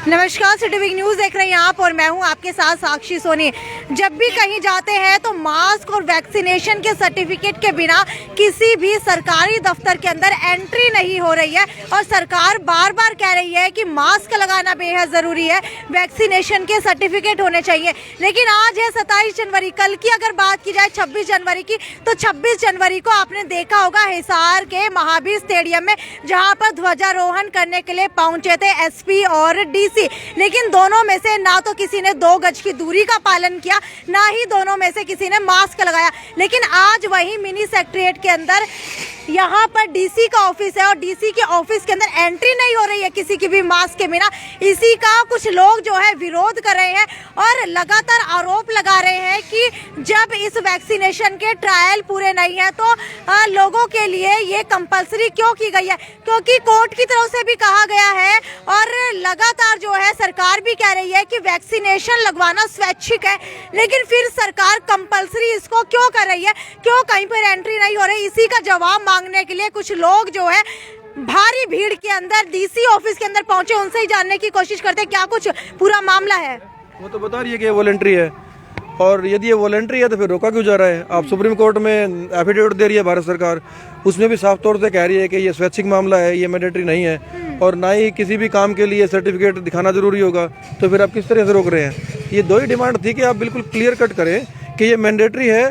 नमस्कार, city big news देख रहे हैं आप और मैं हूं आपके साथ साक्षी सोनी। जब भी कहीं जाते हैं तो मास्क और वैक्सीनेशन के सर्टिफिकेट के बिना किसी भी सरकारी दफ्तर के अंदर एंट्री नहीं हो रही है और सरकार बार बार कह रही है कि मास्क लगाना बेहद ज़रूरी है, वैक्सीनेशन के सर्टिफिकेट होने चाहिए। लेकिन आज है 27 जनवरी, कल की अगर बात की जाए 26 जनवरी की, तो 26 जनवरी को आपने देखा होगा हिसार के महावीर स्टेडियम में, जहाँ पर ध्वजारोहण करने के लिए पहुंचे थे एसपी और डीसी। लेकिन दोनों में से ना तो किसी ने 2 गज की दूरी का पालन किया, ना ही दोनों में से किसी ने मास्क लगाया। लेकिन आज वही मिनी सेक्रेटेरिएट के अंदर यहाँ पर डीसी का ऑफिस है और डीसी के ऑफिस के अंदर एंट्री नहीं हो रही है किसी की भी मास्क के बिना। इसी का कुछ लोग जो है विरोध कर रहे हैं और लगातार आरोप लगा रहे हैं कि जब इस वैक्सीनेशन के ट्रायल पूरे नहीं है तो लोगों के लिए ये कंपलसरी क्यों की गई है, क्योंकि कोर्ट की तरफ से भी कहा गया है और लगातार जो है सरकार भी कह रही है कि वैक्सीनेशन लगवाना स्वैच्छिक है। लेकिन फिर सरकार कंपलसरी इसको क्यों कर रही है, क्यों कहीं पर एंट्री नहीं हो रही? इसी का जवाब मांगने के लिए कुछ लोग जो है भारी भीड़ के अंदर डीसी ऑफिस के अंदर पहुंचे, उनसे ही जानने की कोशिश करते हैं क्या कुछ पूरा मामला है। वो तो बता रही है कि ये वॉलंटरी है, और यदि ये वॉलंटरी है तो फिर रोका क्यों जा रहा है? आप सुप्रीम कोर्ट में एफिडेविट दे रही है भारत सरकार, उसमें भी साफ तौर से कह रही है कि ये स्वैच्छिक मामला है, ये मैंडेटरी नहीं है और ना ही किसी भी काम के लिए सर्टिफिकेट दिखाना जरूरी होगा। तो फिर आप किस तरह से रोक रहे हैं? ये 2 ही डिमांड थी कि आप बिल्कुल क्लियर कट करें कि ये मैंडेटरी है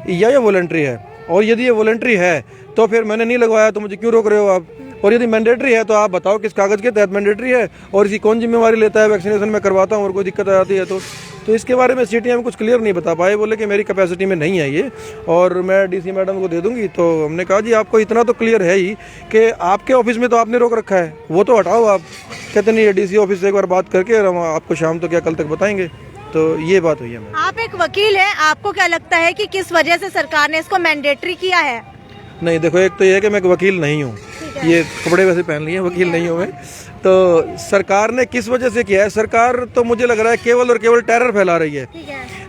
या ये वॉलंटरी है, और यदि ये वॉलंटरी है तो फिर मैंने नहीं लगवाया तो मुझे क्यों रोक रहे हो आप? और यदि मैंडेटरी है तो आप बताओ किस कागज़ के तहत मैंडेटरी है और इसकी कौन जिम्मेवारी लेता है? वैक्सीनेशन में करवाता हूँ और कोई दिक्कत आ जाती है तो इसके बारे में सिटी में कुछ क्लियर नहीं बता पाए, बोले कि मेरी कैपेसिटी में नहीं है ये और मैं डीसी मैडम को दे दूंगी। तो हमने कहा जी आपको इतना तो क्लियर है ही कि आपके ऑफिस में तो आपने रोक रखा है, वो तो हटाओ आप। कहते नहीं, डीसी ऑफिस से एक बार बात करके हम आपको शाम तो क्या कल तक बताएंगे। तो ये बात हुई है। आप एक वकील हैं, आपको क्या लगता है कि किस वजह से सरकार ने इसको मैंडेटरी किया है? नहीं देखो, एक तो ये है कि मैं वकील नहीं हूँ, ये कपड़े वैसे पहन लिए, वकील नहीं हूँ मैं। तो सरकार ने किस वजह से किया है? सरकार तो मुझे लग रहा है केवल और केवल टेरर फैला रही है।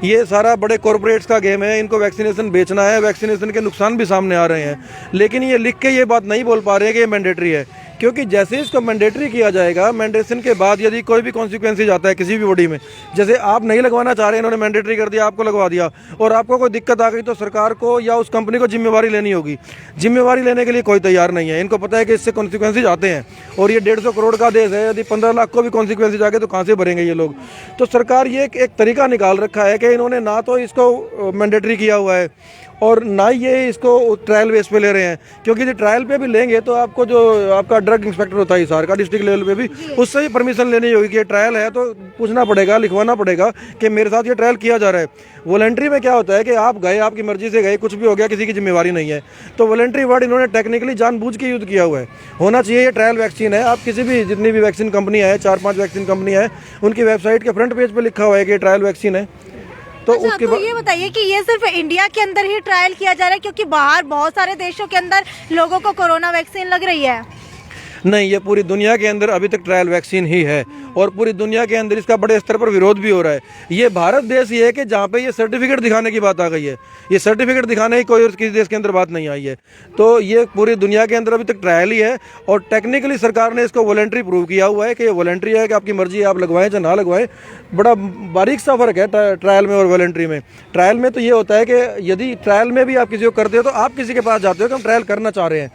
ये सारा बड़े कॉरपोरेट्स का गेम है, इनको वैक्सीनेशन बेचना है, वैक्सीनेशन के नुकसान भी सामने आ रहे हैं, लेकिन ये लिख के ये बात नहीं बोल पा रहे कि ये मैंडेटरी है। क्योंकि जैसे ही इसको मैंडेटरी किया जाएगा, मैंडेशन के बाद यदि कोई भी कॉन्सिक्वेंसेज आता है किसी भी बॉडी में, जैसे आप नहीं लगवाना चाह रहे हैं, इन्होंने मैंडेटरी कर दिया, आपको लगवा दिया और आपको कोई दिक्कत आ गई तो सरकार को या उस कंपनी को जिम्मेवारी लेनी होगी। जिम्मेवारी लेने के लिए कोई तैयार नहीं है। इनको पता है कि इससे कॉन्सिक्वेंसेज आते हैं और ये 150 करोड़ का देश है, यदि 15 लाख को भी कॉन्सिक्वेंसेज आ गए तो कहाँ से भरेंगे ये लोग? तो सरकार ये एक तरीका निकाल रखा है कि इन्होंने ना तो इसको मैंडेटरी किया हुआ है और ना ये इसको ट्रायल बेस पे ले रहे हैं। क्योंकि यदि ट्रायल पे भी लेंगे तो आपको जो आपका ड्रग इंस्पेक्टर होता है हिसार का डिस्ट्रिक्ट लेवल पे भी, उससे ही परमिशन लेनी होगी कि ये ट्रायल है, तो पूछना पड़ेगा, लिखवाना पड़ेगा कि मेरे साथ ये ट्रायल किया जा रहा है। वॉलंटरी में क्या होता है कि आप गए, आपकी मर्जी से गए, कुछ भी हो गया, किसी की जिम्मेवारी नहीं है। तो वॉलंटरी वर्ड इन्होंने टेक्निकली जानबूझ के यूज किया हुआ है। होना चाहिए ये ट्रायल वैक्सीन है। आप किसी भी जितनी भी वैक्सीन कंपनी है, 4-5 वैक्सीन कंपनी है, उनकी वेबसाइट के फ्रंट पेज पर लिखा हुआ है कि ट्रायल वैक्सीन है। तो उसके बाद ये बताइए कि ये सिर्फ इंडिया के अंदर ही ट्रायल किया जा रहा है, क्योंकि बाहर बहुत सारे देशों के अंदर लोगों को कोरोना वैक्सीन लग रही है? नहीं, ये पूरी दुनिया के अंदर अभी तक ट्रायल वैक्सीन ही है और पूरी दुनिया के अंदर इसका बड़े स्तर पर विरोध भी हो रहा है। ये भारत देश ही है कि जहाँ पे ये सर्टिफिकेट दिखाने की बात आ गई है। ये सर्टिफिकेट दिखाने की कोई और किसी देश के अंदर बात नहीं आई है। तो ये पूरी दुनिया के अंदर अभी तक ट्रायल ही है और टेक्निकली सरकार ने इसको वॉलंटरी प्रूव किया हुआ है कि ये वॉलंटरी है, कि आपकी मर्जी है, आप लगवाएं चाहे ना लगवाएं। बड़ा बारीक सा फर्क है ट्रायल में और वॉलंटरी में। ट्रायल में तो ये होता है कि यदि ट्रायल में भी आप किसी को करते हो तो आप किसी के पास जाते हो कि हम ट्रायल करना चाह रहे हैं,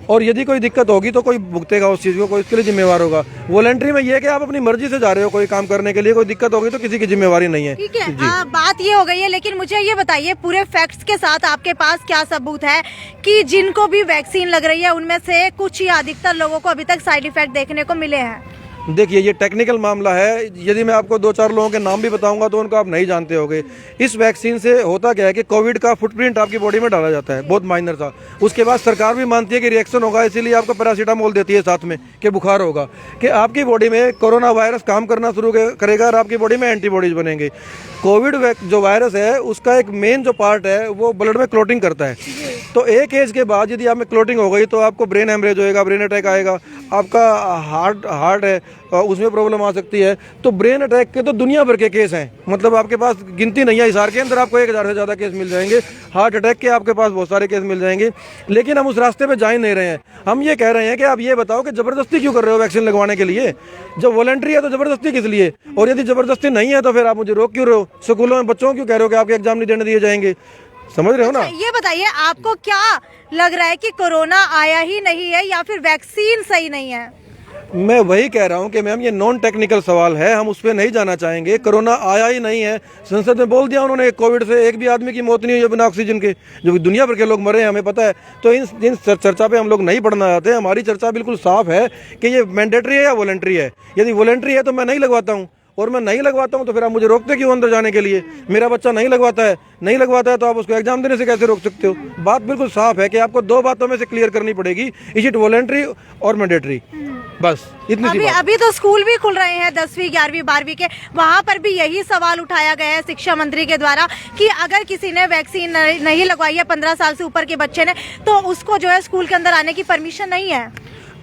और यदि कोई दिक्कत होगी तो कोई भुगतेगा उस चीज़ को, कोई इसके लिए जिम्मेवार होगा। वॉलंटरी में ये है कि आप अपनी मर्जी से जा रहे हो कोई काम करने के लिए, कोई दिक्कत होगी तो किसी की जिम्मेवारी नहीं है। ठीक है, बात ये हो गई है, लेकिन मुझे ये बताइए पूरे फैक्ट्स के साथ आपके पास क्या सबूत है कि जिनको भी वैक्सीन लग रही है उनमें से कुछ या अधिकतर लोगों को अभी तक साइड इफेक्ट देखने को मिले हैं? देखिए, ये टेक्निकल मामला है। यदि मैं आपको 2-4 लोगों के नाम भी बताऊंगा तो उनको आप नहीं जानते होंगे। इस वैक्सीन से होता क्या है कि कोविड का फुटप्रिंट आपकी बॉडी में डाला जाता है, बहुत माइनर सा। उसके बाद सरकार भी मानती है कि रिएक्शन होगा, इसीलिए आपको पैरासीटामोल देती है साथ में कि बुखार होगा, कि आपकी बॉडी में कोरोना वायरस काम करना शुरू करेगा और आपकी बॉडी में एंटीबॉडीज बनेंगे। कोविड जो वायरस है उसका एक मेन जो पार्ट है वो ब्लड में क्लोटिंग करता है। तो एक एज के बाद यदि आप में क्लोटिंग हो गई तो आपको ब्रेन हेमरेज होएगा, ब्रेन अटैक आएगा, आपका हार्ट है, उसमें प्रॉब्लम आ सकती है। तो ब्रेन अटैक के तो दुनिया भर के केस हैं, मतलब आपके पास गिनती नहीं है, हिसार के अंदर आपको 1000 से ज़्यादा केस मिल जाएंगे। हार्ट अटैक के आपके पास बहुत सारे केस मिल जाएंगे, लेकिन हम उस रास्ते पे जा ही नहीं रहे हैं। हम ये कह रहे हैं कि आप ये बताओ कि ज़बरदस्ती क्यों कर रहे हो वैक्सीन लगवाने के लिए? जब वॉलंटरी है तो ज़बरदस्ती किस लिए? और यदि ज़बरदस्ती नहीं है तो फिर आप मुझे रोक क्यों रहे हो? स्कूलों में बच्चों को क्यों कह रहे हो कि आपके एग्जाम नहीं देने दिए जाएंगे? समझ रहे हो ना? ये बताइए, आपको क्या लग रहा है कि कोरोना आया ही नहीं है या फिर वैक्सीन सही नहीं है? मैं वही कह रहा हूं कि मैम ये नॉन टेक्निकल सवाल है, हम उस पर नहीं जाना चाहेंगे। कोरोना आया ही नहीं है, संसद में बोल दिया उन्होंने। कोविड से एक भी आदमी की मौत नहीं हुई है बिना ऑक्सीजन के, जो दुनिया भर के लोग मरे हैं, हमें पता है। तो इन चर्चा पे हम लोग नहीं पढ़ना चाहते। हमारी चर्चा बिल्कुल साफ है कि ये मैंडेटरी है या वॉलंटरी है। यदि वॉलंटरी है तो मैं नहीं लगवाता हूँ, और मैं नहीं लगवाता हूँ तो फिर आप मुझे रोकते क्यों अंदर जाने के लिए? मेरा बच्चा नहीं लगवाता है तो आप उसको एग्जाम देने से कैसे रोक सकते हो? बात बिल्कुल साफ है कि आपको 2 बातों में से क्लियर करनी पड़ेगी, इज इट वॉलंटरी और मैंडेटरी, बस इतनी सी बात। अभी तो स्कूल भी खुल रहे हैं 10वीं 11वीं 12वीं के, वहां पर भी यही सवाल उठाया गया है शिक्षा मंत्री के द्वारा कि अगर किसी ने वैक्सीन नहीं लगवाई है, 15 साल से ऊपर के बच्चे ने, तो उसको जो है स्कूल के अंदर आने की परमिशन नहीं है।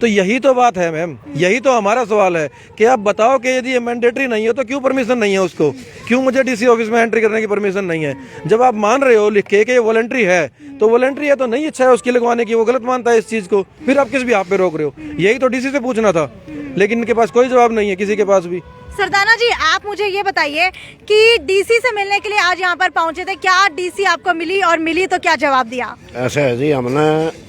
तो यही तो बात है मैम, यही तो हमारा सवाल है कि आप बताओ कि यदि ये मैंडेटरी नहीं है तो क्यों परमिशन नहीं है उसको? क्यों मुझे डीसी ऑफिस में एंट्री करने की परमिशन नहीं है? जब आप मान रहे हो लिख के कि ये वॉलंटरी है, तो वॉलंटरी है तो नहीं इच्छा है उसकी लगवाने की, वो गलत मानता है इस चीज को, फिर आप किस भी आप पे रोक रहे हो? यही तो डीसी से पूछना था, लेकिन इनके पास कोई जवाब नहीं है, किसी के पास भी। सरदाना जी, आप मुझे ये बताइए कि डीसी से मिलने के लिए आज यहाँ पर पहुंचे थे, क्या डीसी आपको मिली, और मिली तो क्या जवाब दिया? ऐसा है जी, हमने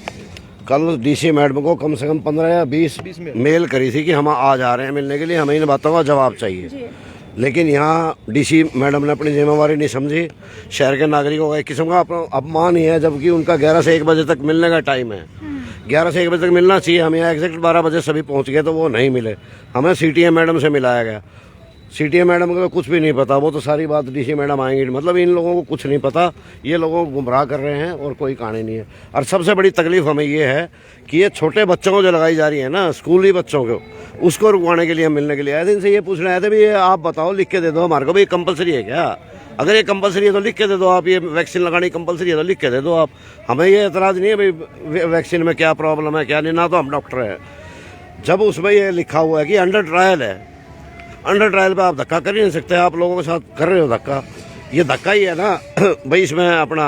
कल डीसी मैडम को कम से कम 15 या 20 मेल करी थी कि हम आ जा रहे हैं मिलने के लिए, हमें इन बातों का जवाब चाहिए। लेकिन यहाँ डीसी मैडम ने अपनी जिम्मेवारी नहीं समझी। शहर के नागरिकों का एक किस्म का अपमान ही है, जबकि उनका 11 से 1 बजे तक मिलने का टाइम है। 11 से 1 बजे तक मिलना चाहिए, हम यहाँ एग्जैक्ट 12 बजे सभी पहुँच गए तो वो नहीं मिले। हमें सीटीए मैडम से मिलाया गया। सीटीए मैडम को कुछ भी नहीं पता, वो तो सारी बात डीसी मैडम आएंगी, मतलब इन लोगों को कुछ नहीं पता, ये लोगों को गुमराह कर रहे हैं और कोई कहानी नहीं है। और सबसे बड़ी तकलीफ हमें ये है कि ये छोटे बच्चों को जो लगाई जा रही है ना, स्कूली बच्चों को, उसको रुकवाने के लिए हम मिलने के लिए आए थे। इनसे ये पूछना आए थे भी ये आप बताओ, लिख के दे दो हमारे को, भाई कंपलसरी है क्या? अगर ये कंपलसरी है तो लिख के दे दो आप, ये वैक्सीन लगानी कंपलसरी है तो लिख के दे दो आप। हमें ये एतराज़ नहीं है भाई वैक्सीन में क्या प्रॉब्लम है क्या नहीं, ना तो हम डॉक्टर हैं। जब उसमें ये लिखा हुआ है कि अंडर ट्रायल है, अंडर ट्रायल पे आप धक्का कर ही नहीं सकते। आप लोगों के साथ कर रहे हो धक्का, ये धक्का ही है ना भाई। इसमें अपना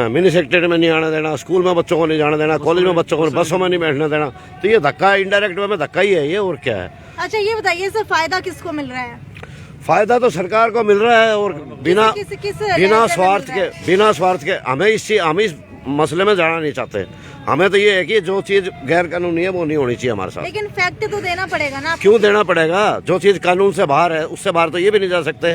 मिनी सेक्रेटरी में नहीं आने देना, स्कूल में बच्चों को नहीं जाने देना, कॉलेज में बच्चों को बसों में नहीं बैठने देना, तो ये धक्का इनडायरेक्ट वे में धक्का ही है ये, और क्या है? अच्छा ये बताइए, सर फायदा किसको मिल रहा है? फायदा तो सरकार को मिल रहा है, और बिना स्वार्थ के हम इस मसले में जाना नहीं चाहते। हमें तो ये है कि जो चीज गैर कानूनी है वो नहीं होनी चाहिए हमारे साथ। लेकिन फैक्ट तो देना पड़ेगा ना? क्यों देना पड़ेगा? जो चीज कानून से बाहर है उससे बाहर तो ये भी नहीं जा सकते।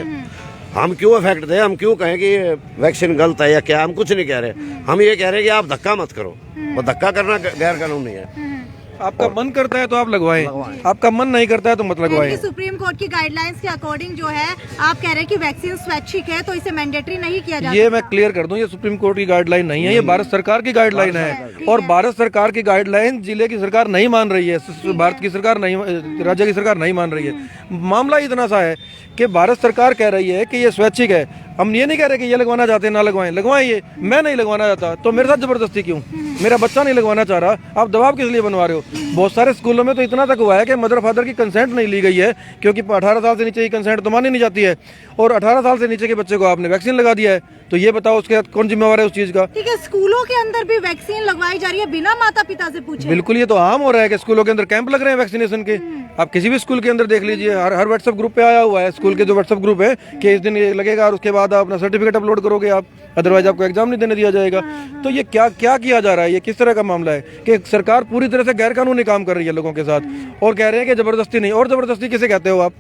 हम क्यों फैक्ट दें? हम क्यों कहें कि वैक्सीन गलत है या क्या? हम कुछ नहीं कह रहे, हम ये कह रहे हैं कि आप धक्का मत करो, और धक्का करना गैर कानूनी है। आपका मन करता है तो आप लगवाएं, आपका मन नहीं करता है तो मत लगवाएं। सुप्रीम कोर्ट की गाइडलाइंस के अकॉर्डिंग जो है, आप कह रहे हैं कि वैक्सीन स्वैच्छिक है तो इसे मैंडेटरी नहीं किया जा सकता। ये मैं क्लियर कर दूं, ये सुप्रीम कोर्ट की गाइडलाइन नहीं है, ये भारत सरकार की गाइडलाइन है। और भारत सरकार की गाइडलाइन जिले की सरकार नहीं मान रही है, भारत की सरकार नहीं, राज्य की सरकार नहीं मान रही है। मामला इतना सा है कि भारत सरकार कह रही है कि ये स्वैच्छिक है। हम ये नहीं कह रहे कि ये लगवाना चाहते हैं ना लगवाएं, लगवाएं। ये मैं नहीं लगवाना चाहता तो मेरे साथ जबरदस्ती क्यों? मेरा बच्चा नहीं लगवाना चाह रहा, आप दबाव किस लिए बनवा रहे हो? बहुत सारे स्कूलों में तो इतना तक हुआ है कि मदर फादर की कंसेंट नहीं ली गई है, क्योंकि 18 साल से नीचे की कंसेंट तो मानी नहीं जाती है, और 18 साल से नीचे के बच्चे को आपने वैक्सीन लगा दिया है। तो ये बताओ उसके बाद कौन जिम्मेवार है उस चीज का? ठीक है, स्कूलों के अंदर भी वैक्सीन लगवाई जा रही है बिना माता पिता से पूछे? बिल्कुल, ये तो आम हो रहा है कि स्कूलों के अंदर कैंप लग रहे हैं वैक्सीनेशन के। आप किसी भी स्कूल के अंदर देख लीजिए, हर व्हाट्सएप ग्रुप पे आया हुआ है, स्कूल के जो व्हाट्सएप ग्रुप है कि इस दिन ये लगेगा और उसके बाद आप अपना सर्टिफिकेट अपलोड करोगे आप, अदरवाइज आपको एग्जाम नहीं देने दिया जाएगा। तो ये क्या क्या किया जा रहा है? ये किस तरह का मामला है कि सरकार पूरी तरह से गैर कानूनी काम कर रही है लोगों के साथ, और कह रहे हैं कि जबरदस्ती नहीं। और जबरदस्ती किसे कहते हो आप?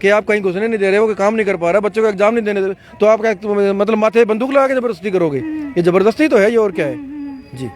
कि आप कहीं घुसने नहीं दे रहे हो, कि काम नहीं कर पा रहा, बच्चों को एग्जाम नहीं देने दे रहे, तो आप क्या मतलब माथे बंदूक लगा के जबरदस्ती करोगे? ये जबरदस्ती तो है ये, और क्या है जी।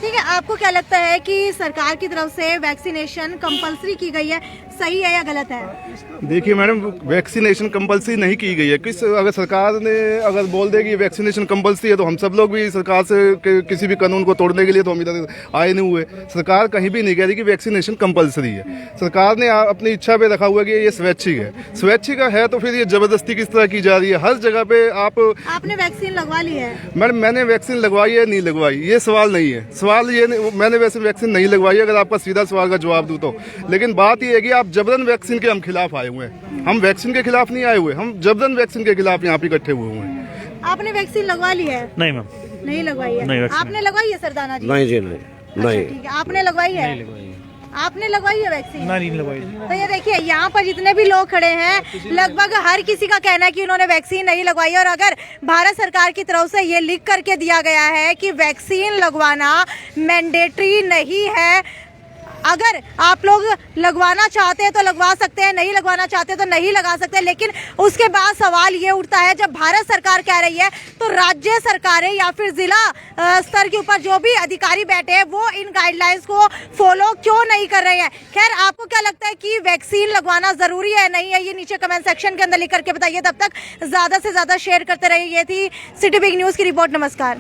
ठीक है, आपको क्या लगता है कि सरकार की तरफ से वैक्सीनेशन कंपलसरी की गई है, सही है या गलत है? देखिए मैडम, वैक्सीनेशन कंपलसरी नहीं की गई है। अगर सरकार ने अगर बोल देगी वैक्सीनेशन कंपलसरी है तो हम सब लोग भी सरकार से किसी भी कानून को तोड़ने के लिए तो हम इधर आए नहीं हुए। सरकार कहीं भी नहीं कह रही कि वैक्सीनेशन कंपलसरी है। सरकार ने अपनी इच्छा पे रखा हुआ है कि ये स्वैच्छिक है। स्वैच्छिक है तो फिर ये जबरदस्ती किस तरह की जा रही है? हर जगह पे आपने वैक्सीन लगवा ली है? मैडम मैंने वैक्सीन लगवाई है नहीं लगवाई ये सवाल नहीं है। सवाल ये नहीं, मैंने वैसे वैक्सीन नहीं लगवाई अगर आपका सीधा सवाल का जवाब दूं तो, लेकिन बात ये है कि आप जबरन वैक्सीन के हम खिलाफ आए हुए हैं। हम वैक्सीन के खिलाफ नहीं आए हुए, हम जबरन वैक्सीन के खिलाफ यहाँ पे इकट्ठे हुए हैं। आपने वैक्सीन लगवा ली है? नहीं मैम, नहीं लगवाई है। नहीं, वैक्सीन आपने लगवाई है सरदाना जी? नहीं जी, नहीं नहीं। ठीक है, आपने लगवाई है? आपने लगवाई है वैक्सीन? नहीं लगवाई। तो ये देखिए यहाँ पर जितने भी लोग खड़े हैं लगभग हर किसी का कहना है कि उन्होंने वैक्सीन नहीं लगवाई है। और अगर भारत सरकार की तरफ से ये लिख करके दिया गया है कि वैक्सीन लगवाना मैंडेटरी नहीं है, अगर आप लोग लगवाना चाहते हैं तो लगवा सकते हैं, नहीं लगवाना चाहते तो नहीं लगा सकते। लेकिन उसके बाद सवाल ये उठता है, जब भारत सरकार कह रही है तो राज्य सरकारें या फिर जिला स्तर के ऊपर जो भी अधिकारी बैठे हैं वो इन गाइडलाइंस को फॉलो क्यों नहीं कर रहे हैं। खैर, आपको क्या लगता है कि वैक्सीन लगवाना जरूरी है नहीं है, ये नीचे कमेंट सेक्शन के अंदर लिख करके बताइए। तब तक ज्यादा से ज्यादा शेयर करते रहिए। ये थी सिटी बिग न्यूज की रिपोर्ट। नमस्कार।